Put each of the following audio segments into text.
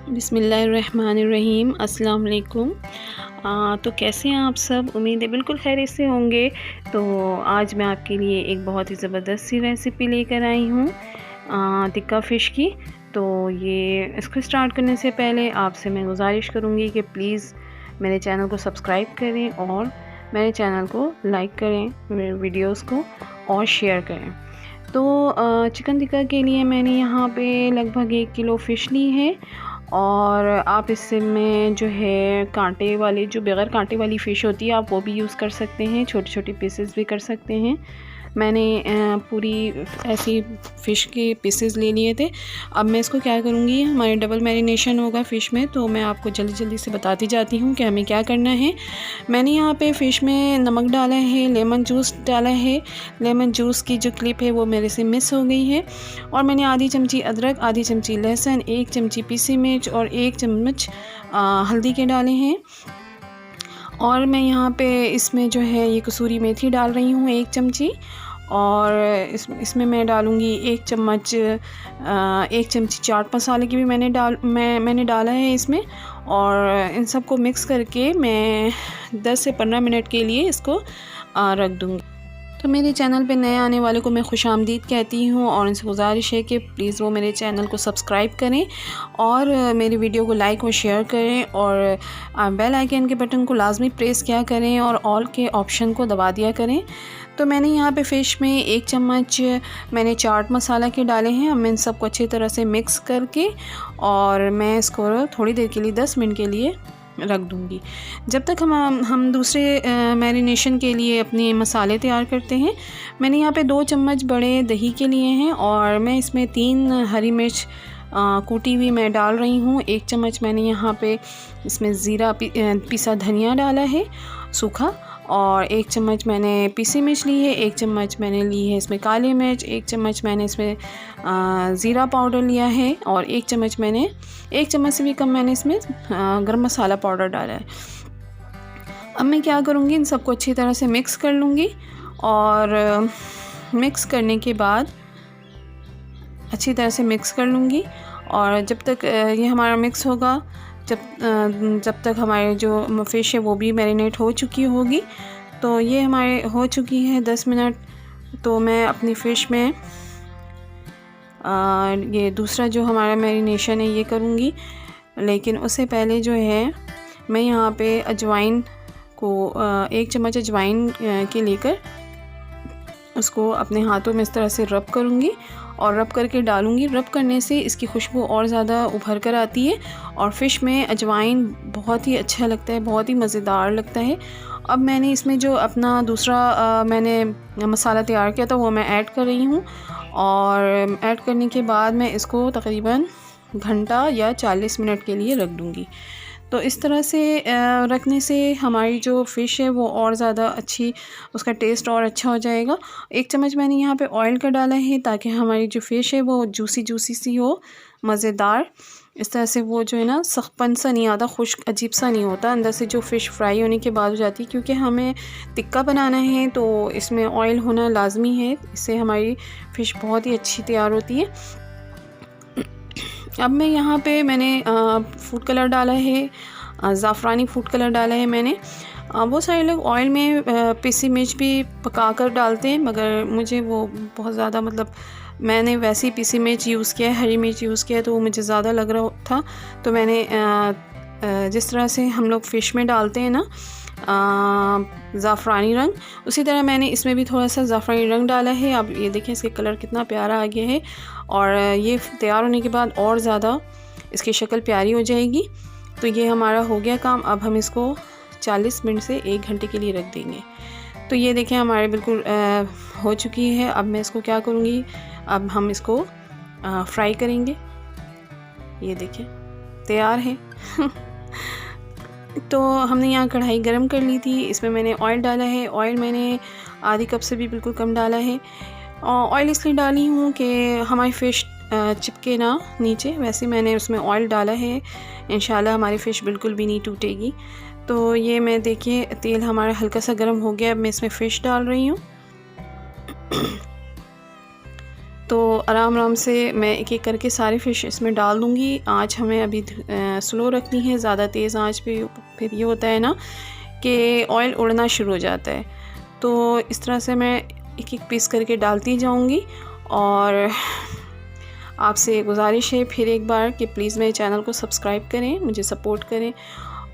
बिस्मिल्लाहिर्रहमानिर्रहीम। अस्सलाम वालेकुम। तो कैसे हैं आप सब? उम्मीद है बिल्कुल खैरियत से होंगे। तो आज मैं आपके लिए एक बहुत ही ज़बरदस्त सी रेसिपी लेकर आई हूँ टिक्का फ़िश की। तो ये इसको स्टार्ट करने से पहले आपसे मैं गुजारिश करूँगी कि प्लीज़ मेरे चैनल को सब्सक्राइब करें और मेरे चैनल को लाइक करें, मेरे वीडियोस को और शेयर करें। तो चिकन टिक्का के लिए मैंने यहाँ पे लगभग 1 किलो फ़िश ली है और आप इससे में जो है कांटे वाली, जो बग़ैर कांटे वाली फ़िश होती है, आप वो भी यूज़ कर सकते हैं, छोटे-छोटे पीसेस भी कर सकते हैं। मैंने पूरी ऐसी फ़िश के पीसेस ले लिए थे। अब मैं इसको क्या करूँगी, हमारे डबल मैरिनेशन होगा फ़िश में, तो मैं आपको जल्दी-जल्दी से बताती जाती हूँ कि हमें क्या करना है। मैंने यहाँ पे फ़िश में नमक डाला है, लेमन जूस डाला है। लेमन जूस की जो क्लिप है वो मेरे से मिस हो गई है। और मैंने आधी चमची अदरक, आधी चमची लहसुन, 1 चमची पीसी मिर्च और 1 चम्मच हल्दी के डाले हैं। और मैं यहाँ पे इसमें जो है ये कसूरी मेथी डाल रही हूँ 1 चमची। और इसमें मैं डालूँगी 1 चम्मच 1 चमची चाट मसाले की भी मैंने डाला है इसमें। और इन सबको मिक्स करके मैं 10 से 15 मिनट के लिए इसको रख दूँगी। तो मेरे चैनल पे नए आने वाले को मैं खुशामदीद कहती हूँ और उनसे गुजारिश है कि प्लीज़ वो मेरे चैनल को सब्सक्राइब करें और मेरी वीडियो को लाइक और शेयर करें और बेल आइकन के बटन को लाजमी प्रेस किया करें और ऑल के ऑप्शन को दबा दिया करें। तो मैंने यहाँ पे फ़िश में 1 चम्मच मैंने चाट मसाला के डाले हैं। अब मैं इन सबको अच्छी तरह से मिक्स करके और मैं इसको थोड़ी देर के लिए 10 मिनट के लिए रख दूँगी, जब तक हम दूसरे मैरिनेशन के लिए अपने मसाले तैयार करते हैं। मैंने यहाँ पे 2 चम्मच बड़े दही के लिए हैं और मैं इसमें 3 हरी मिर्च कूटी हुई मैं डाल रही हूँ। 1 चम्मच मैंने यहाँ पे इसमें ज़ीरा पिसा धनिया डाला है सूखा, और 1 चम्मच मैंने पीसी मिर्च ली है, 1 चम्मच मैंने ली है इसमें काली मिर्च, 1 चम्मच मैंने इसमें ज़ीरा पाउडर लिया है और 1 चम्मच से भी कम मैंने इसमें गरम मसाला पाउडर डाला है। अब मैं क्या करूँगी, इन सबको अच्छी तरह से मिक्स कर लूँगी और मिक्स करने के बाद अच्छी तरह से मिक्स कर लूँगी। और जब तक ये हमारा मिक्स होगा, जब तक हमारे जो फ़िश है वो भी मैरिनेट हो चुकी होगी। तो ये हमारे हो चुकी है 10 मिनट। तो मैं अपनी फ़िश में ये दूसरा जो हमारा मैरिनेशन है ये करूँगी, लेकिन उससे पहले जो है मैं यहाँ पे अजवाइन को 1 चम्मच अजवाइन के लेकर उसको अपने हाथों में इस तरह से रब करूँगी और रब करके डालूँगी। रब करने से इसकी खुशबू और ज़्यादा उभर कर आती है और फ़िश में अजवाइन बहुत ही अच्छा लगता है, बहुत ही मज़ेदार लगता है। अब मैंने इसमें जो अपना दूसरा मैंने मसाला तैयार किया था वो मैं ऐड कर रही हूँ और ऐड करने के बाद मैं इसको तकरीबन घंटा या 40 मिनट के लिए रख दूँगी। तो इस तरह से रखने से हमारी जो फ़िश है वो और ज़्यादा अच्छी, उसका टेस्ट और अच्छा हो जाएगा। 1 चम्मच मैंने यहाँ पे ऑयल का डाला है ताकि हमारी जो फ़िश है वो जूसी जूसी सी हो, मज़ेदार। इस तरह से वो जो है ना सख्तपन सा नहीं आता, खुश्क अजीब सा नहीं होता अंदर से, जो फ़िश फ्राई होने के बाद हो जाती है। क्योंकि हमें टिक्का बनाना है तो इसमें ऑयल होना लाजमी है, इससे हमारी फ़िश बहुत ही अच्छी तैयार होती है। अब मैं यहाँ पे मैंने फूड कलर डाला है, ज़ाफ़रानी फूड कलर डाला है मैंने। बहुत सारे लोग ऑयल में पीसी मिर्च भी पकाकर डालते हैं, मगर मुझे वो बहुत ज़्यादा, मतलब मैंने वैसे ही पीसी मिर्च यूज़ किया है, हरी मिर्च यूज़ किया है, तो वो मुझे ज़्यादा लग रहा था। तो मैंने जिस तरह से हम लोग फ़िश में डालते हैं ना ज़ाफ़रानी रंग, उसी तरह मैंने इसमें भी थोड़ा सा ज़ाफ़रानी रंग डाला है। अब ये देखें इसके कलर कितना प्यारा आ गया है और ये तैयार होने के बाद और ज़्यादा इसकी शक्ल प्यारी हो जाएगी। तो ये हमारा हो गया काम। अब हम इसको 40 मिनट से 1 घंटे के लिए रख देंगे। तो ये देखें हमारे बिल्कुल हो चुकी है। अब मैं इसको क्या करूँगी, अब हम इसको फ्राई करेंगे। ये देखें तैयार है। तो हमने यहाँ कढ़ाई गरम कर ली थी, इसमें मैंने ऑयल डाला है। ऑयल मैंने आधी कप से भी बिल्कुल कम डाला है। ऑयल इसलिए डाली हूँ कि हमारी फ़िश चिपके ना नीचे, वैसे मैंने उसमें ऑयल डाला है। इंशाल्लाह हमारी फ़िश बिल्कुल भी नहीं टूटेगी। तो ये मैं देखिए तेल हमारा हल्का सा गर्म हो गया। अब मैं इसमें फ़िश डाल रही हूँ। तो आराम आराम से मैं एक एक करके सारे फ़िश इसमें डाल दूँगी। आँच हमें अभी स्लो रखनी है, ज़्यादा तेज़ आँच पे फिर ये होता है ना कि ऑयल उड़ना शुरू हो जाता है। तो इस तरह से मैं एक एक पीस करके डालती जाऊँगी। और आपसे गुजारिश है फिर एक बार कि प्लीज़ मेरे चैनल को सब्सक्राइब करें, मुझे सपोर्ट करें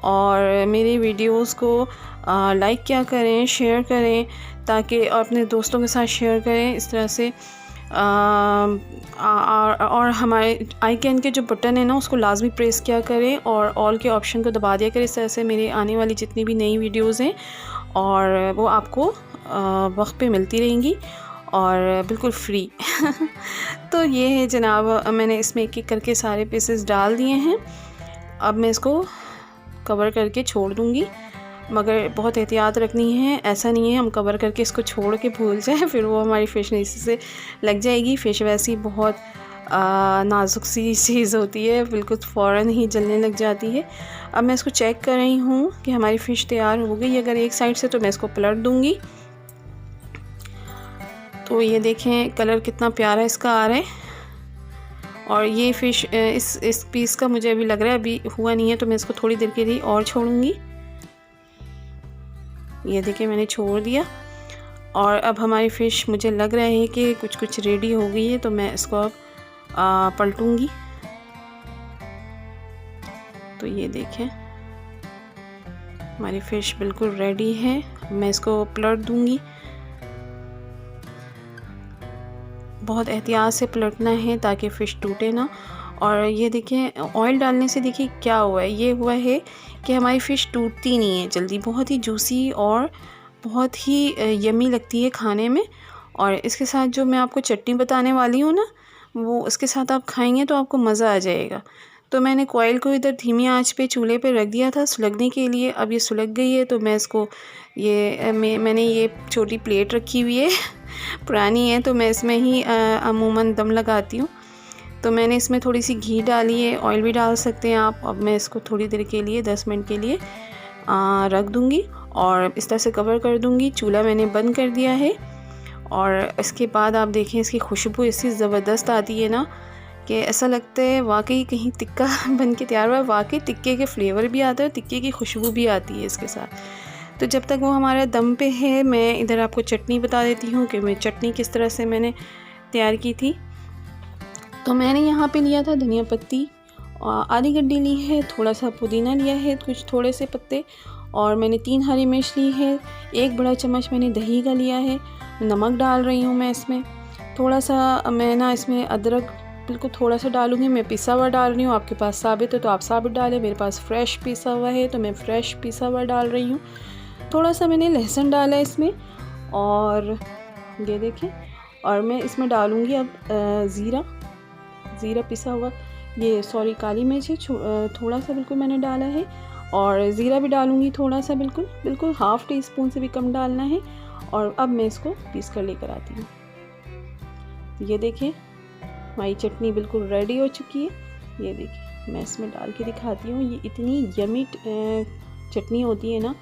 और मेरी वीडियोस को लाइक क्या करें, शेयर करें, ताकि अपने दोस्तों के साथ शेयर करें। इस तरह से और हमारे आइकन के जो बटन है ना उसको लाजमी प्रेस किया करें और ऑल के ऑप्शन को दबा दिया करें। इस तरह से मेरे आने वाली जितनी भी नई वीडियोस हैं और वो आपको वक्त पे मिलती रहेंगी और बिल्कुल फ्री। तो ये है जनाब, मैंने इसमें एक एक करके सारे पीसेस डाल दिए हैं। अब मैं इसको कवर करके छोड़ दूँगी, मगर बहुत एहतियात रखनी है। ऐसा नहीं है हम कवर करके इसको छोड़ के भूल जाए, फिर वो हमारी फ़िश नीचे से लग जाएगी। फ़िश वैसी बहुत नाजुक सी चीज़ होती है, बिल्कुल फ़ौरन ही जलने लग जाती है। अब मैं इसको चेक कर रही हूँ कि हमारी फ़िश तैयार हो गई। अगर एक साइड से तो मैं इसको पलट दूँगी। तो ये देखें कलर कितना प्यारा इसका आ रहा है। और ये फ़िश इस पीस का मुझे अभी लग रहा है अभी हुआ नहीं है, तो मैं इसको थोड़ी देर के लिए और छोड़ूंगी। ये देखिए मैंने छोड़ दिया और अब हमारी फ़िश मुझे लग रहा है कि कुछ कुछ रेडी हो गई है, तो मैं इसको अब पलटूंगी। तो ये देखें हमारी फ़िश बिल्कुल रेडी है। मैं इसको पलट दूंगी। बहुत एहतियात से पलटना है ताकि फ़िश टूटे ना। और ये देखिए ऑयल डालने से देखिए क्या हुआ है, ये हुआ है कि हमारी फ़िश टूटती नहीं है जल्दी, बहुत ही जूसी और बहुत ही यमी लगती है खाने में। और इसके साथ जो मैं आपको चटनी बताने वाली हूँ ना, वो उसके साथ आप खाएंगे तो आपको मज़ा आ जाएगा। तो मैंने कॉइल को इधर धीमी आंच पे चूल्हे पे रख दिया था सुलगने के लिए। अब ये सुलग गई है, तो मैं इसको मैंने ये छोटी प्लेट रखी हुई है पुरानी है, तो मैं इसमें ही अमूमन दम लगाती हूँ। तो मैंने इसमें थोड़ी सी घी डाली है, ऑयल भी डाल सकते हैं आप। अब मैं इसको थोड़ी देर के लिए 10 मिनट के लिए रख दूँगी और इस तरह से कवर कर दूँगी। चूल्हा मैंने बंद कर दिया है और इसके बाद आप देखें इसकी खुशबू इतनी ज़बरदस्त आती है ना कि ऐसा लगता है वाकई कहीं टिक्का बन के तैयार हुआ है। वाकई टिक्के के फ्लेवर भी आता है, टिक्के की खुशबू भी आती है इसके साथ। तो जब तक वो हमारा दम पे है, मैं इधर आपको चटनी बता देती हूँ कि मैं चटनी किस तरह से मैंने तैयार की थी। तो मैंने यहाँ पे लिया था धनिया पत्ती, आधी गड्डी ली है, थोड़ा सा पुदीना लिया है, कुछ थोड़े से पत्ते, और मैंने 3 हरी मिर्च ली है। 1 बड़ा चम्मच मैंने दही का लिया है। नमक डाल रही हूँ मैं इसमें। थोड़ा सा मैं ना इसमें अदरक बिल्कुल थोड़ा सा डालूँगी। मैं पिसा हुआ डाल रही हूँ, आपके पास साबित है तो आप साबित डालें। मेरे पास फ्रेश पिसा हुआ है तो मैं फ्रेश पिसा हुआ डाल रही हूँ। थोड़ा सा मैंने लहसुन डाला है इसमें, और ये देखें। और मैं इसमें डालूँगी अब ज़ीरा पिसा हुआ, ये सॉरी काली मिर्च है, थोड़ा सा बिल्कुल मैंने डाला है। और ज़ीरा भी डालूँगी थोड़ा सा, बिल्कुल हाफ़ टी स्पून से भी कम डालना है। और अब मैं इसको पीस कर लेकर आती हूँ। ये देखें हमारी चटनी बिल्कुल रेडी हो चुकी है। ये देखिए मैं इसमें डाल के दिखाती हूँ। ये इतनी यमी चटनी होती है ना,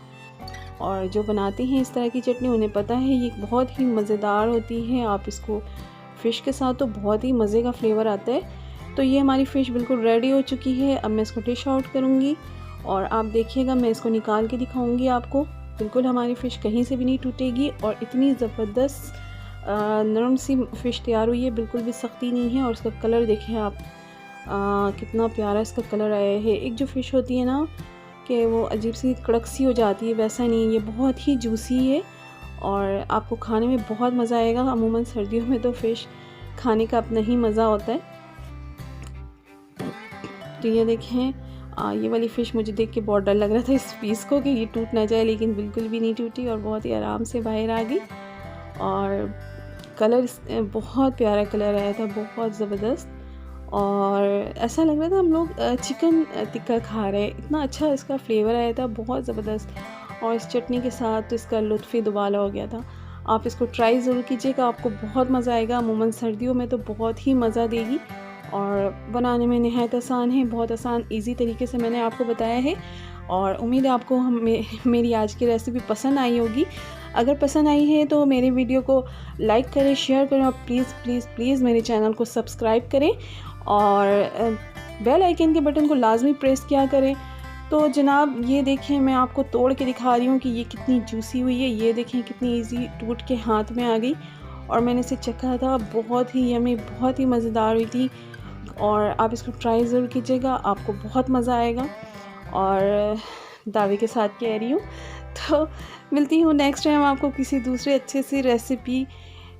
और जो बनाते हैं इस तरह की चटनी उन्हें पता है ये बहुत ही मज़ेदार होती है। आप इसको फ़िश के साथ तो बहुत ही मज़े का फ्लेवर आता है। तो ये हमारी फ़िश बिल्कुल रेडी हो चुकी है। अब मैं इसको डिश आउट करूँगी और आप देखिएगा, मैं इसको निकाल के दिखाऊँगी आपको। बिल्कुल हमारी फ़िश कहीं से भी नहीं टूटेगी और इतनी ज़बरदस्त नरम सी फ़िश तैयार हुई है, बिल्कुल भी सख्ती नहीं है। और इसका कलर देखें आप, कितना प्यारा इसका कलर आया है। एक जो फ़िश होती है ना कि वो अजीब सी कड़क सी हो जाती है, वैसा नहीं, ये बहुत ही जूसी है और आपको खाने में बहुत मज़ा आएगा। अमूमन सर्दियों में तो फ़िश खाने का अपना ही मज़ा होता है। तो ये देखें ये वाली फ़िश मुझे देख के बहुत डर लग रहा था इस पीस को कि ये टूट ना जाए, लेकिन बिल्कुल भी नहीं टूटी और बहुत ही आराम से बाहर आ गई। और कलर बहुत प्यारा कलर आया था, बहुत ज़बरदस्त, और ऐसा लग रहा था हम लोग चिकन टिक्का खा रहे हैं। इतना अच्छा इसका फ्लेवर आया था, बहुत ज़बरदस्त। और इस चटनी के साथ तो इसका लुत्फ़ ही दुबाला हो गया था। आप इसको ट्राई ज़रूर कीजिएगा, आपको बहुत मज़ा आएगा। अमूमन सर्दियों में तो बहुत ही मज़ा देगी और बनाने में नहायत आसान है, बहुत आसान इजी तरीके से मैंने आपको बताया है। और उम्मीद है आपको मेरी आज की रेसिपी पसंद आई होगी। अगर पसंद आई है तो मेरे वीडियो को लाइक करें, शेयर करें और प्लीज़ प्लीज़ प्लीज़ मेरे चैनल को सब्सक्राइब करें और बेल आइकन के बटन को लाजमी प्रेस किया करें। तो जनाब ये देखें, मैं आपको तोड़ के दिखा रही हूँ कि ये कितनी जूसी हुई है। ये देखें कितनी इजी टूट के हाथ में आ गई और मैंने इसे चखा था, बहुत ही यमी, बहुत ही मज़ेदार हुई थी। और आप इसको ट्राई ज़रूर कीजिएगा, आपको बहुत मज़ा आएगा और दावे के साथ कह रही हूँ। तो मिलती हूँ नेक्स्ट टाइम आपको किसी दूसरे अच्छे सी रेसिपी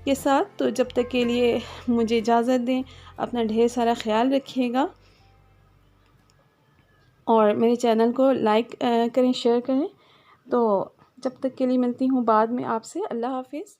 के साथ। तो जब तक के लिए मुझे इजाज़त दें, अपना ढेर सारा ख्याल रखिएगा और मेरे चैनल को लाइक करें, शेयर करें। तो जब तक के लिए मिलती हूँ बाद में आपसे। अल्लाह हाफ़िज़।